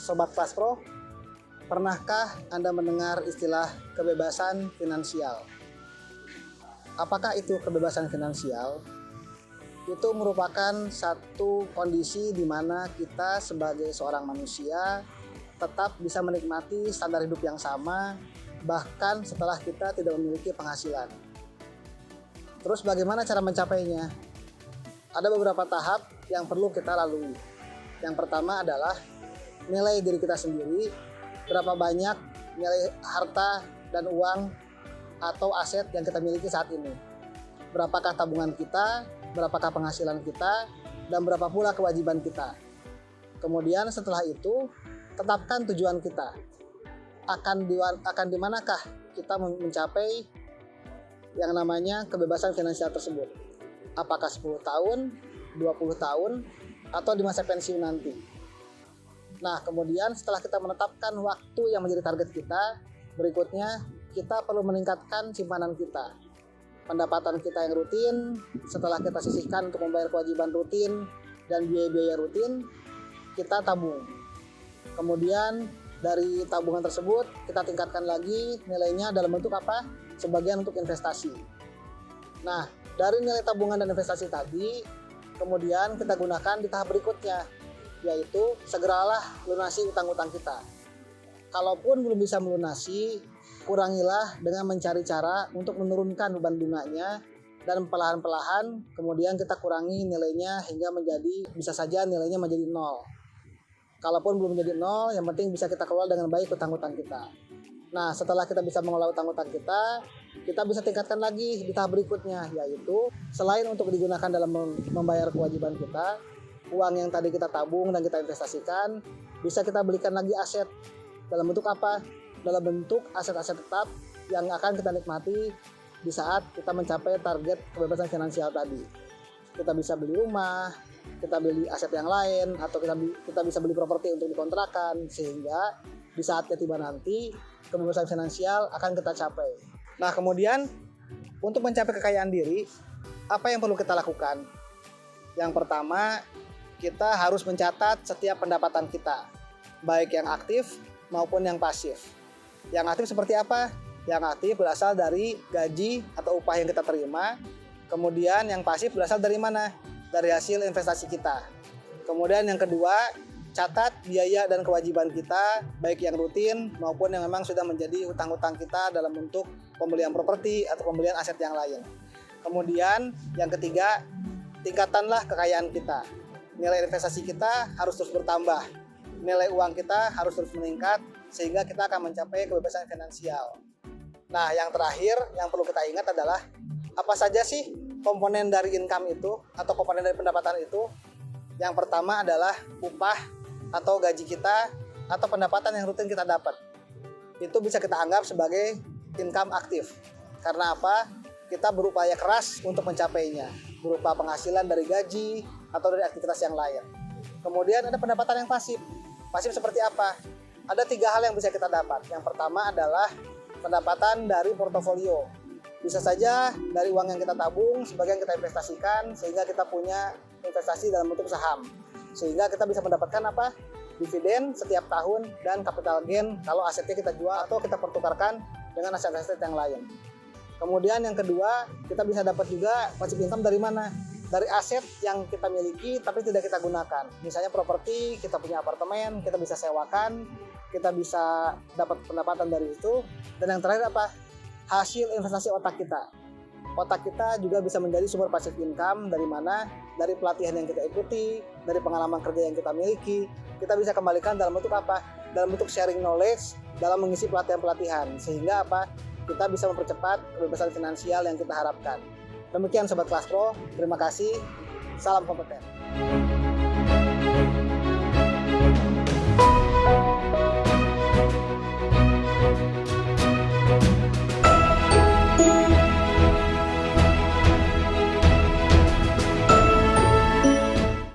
Sobat Kelas Pro, pernahkah Anda mendengar istilah kebebasan finansial? Apakah itu kebebasan finansial? Itu merupakan satu kondisi di mana kita sebagai seorang manusia tetap bisa menikmati standar hidup yang sama, bahkan setelah kita tidak memiliki penghasilan. Terus bagaimana cara mencapainya? Ada beberapa tahap yang perlu kita lalui. Yang pertama adalah nilai diri kita sendiri, berapa banyak nilai harta dan uang atau aset yang kita miliki saat ini. Berapakah tabungan kita, berapakah penghasilan kita, dan berapa pula kewajiban kita. Kemudian setelah itu, tetapkan tujuan kita. Akan di manakah kita mencapai yang namanya kebebasan finansial tersebut. Apakah 10 tahun, 20 tahun, atau di masa pensiun nanti. Nah, kemudian setelah kita menetapkan waktu yang menjadi target kita, berikutnya kita perlu meningkatkan simpanan kita. Pendapatan kita yang rutin, setelah kita sisihkan untuk membayar kewajiban rutin dan biaya-biaya rutin, kita tabung. Kemudian dari tabungan tersebut kita tingkatkan lagi nilainya dalam bentuk apa? Sebagian untuk investasi. Nah, dari nilai tabungan dan investasi tadi, kemudian kita gunakan di tahap berikutnya, yaitu segeralah lunasi utang-utang kita. Kalaupun belum bisa melunasi, kurangilah dengan mencari cara untuk menurunkan beban bunganya, dan perlahan-perlahan kemudian kita kurangi nilainya hingga bisa saja nilainya menjadi 0. Kalaupun belum menjadi 0, yang penting bisa kita kelola dengan baik utang-utang kita. Nah, setelah kita bisa mengelola utang-utang kita bisa tingkatkan lagi di tahap berikutnya, yaitu selain untuk digunakan dalam membayar kewajiban kita, uang yang tadi kita tabung dan kita investasikan, bisa kita belikan lagi aset. Dalam bentuk apa? Dalam bentuk aset-aset tetap yang akan kita nikmati di saat kita mencapai target kebebasan finansial tadi. Kita bisa beli rumah, kita beli aset yang lain, atau kita bisa beli properti untuk dikontrakan, sehingga di saatnya tiba nanti kebebasan finansial akan kita capai. Nah, kemudian untuk mencapai kekayaan diri, apa yang perlu kita lakukan? Yang pertama, kita harus mencatat setiap pendapatan kita, baik yang aktif maupun yang pasif. Yang aktif seperti apa? Yang aktif berasal dari gaji atau upah yang kita terima. Kemudian yang pasif berasal dari mana? Dari hasil investasi kita. Kemudian yang kedua, catat biaya dan kewajiban kita, baik yang rutin maupun yang memang sudah menjadi hutang-hutang kita dalam bentuk pembelian properti atau pembelian aset yang lain. Kemudian yang ketiga, tingkatanlah kekayaan kita. Nilai investasi kita harus terus bertambah. Nilai uang kita harus terus meningkat sehingga kita akan mencapai kebebasan finansial. Nah, yang terakhir yang perlu kita ingat adalah apa saja sih komponen dari income itu atau komponen dari pendapatan itu? Yang pertama adalah upah atau gaji kita atau pendapatan yang rutin kita dapat. Itu bisa kita anggap sebagai income aktif. Karena apa? Kita berupaya keras untuk mencapainya, berupa penghasilan dari gaji atau dari aktivitas yang lain. Kemudian ada pendapatan yang pasif. Pasif seperti apa? Ada 3 hal yang bisa kita dapat. Yang pertama adalah pendapatan dari portofolio. Bisa saja dari uang yang kita tabung, sebagian kita investasikan sehingga kita punya investasi dalam bentuk saham. Sehingga kita bisa mendapatkan apa? Dividen setiap tahun dan capital gain kalau asetnya kita jual atau kita pertukarkan dengan aset-aset yang lain. Kemudian yang kedua, kita bisa dapat juga passive income dari mana? Dari aset yang kita miliki tapi tidak kita gunakan. Misalnya properti, kita punya apartemen, kita bisa sewakan, kita bisa dapat pendapatan dari itu. Dan yang terakhir apa? Hasil investasi otak kita. Otak kita juga bisa menjadi sumber passive income dari mana? Dari pelatihan yang kita ikuti, dari pengalaman kerja yang kita miliki, kita bisa kembalikan dalam bentuk apa? Dalam bentuk sharing knowledge, dalam mengisi pelatihan-pelatihan. Sehingga apa? Kita bisa mempercepat kebebasan finansial yang kita harapkan. Demikian Sobat Kelas Pro, terima kasih, salam kompeten.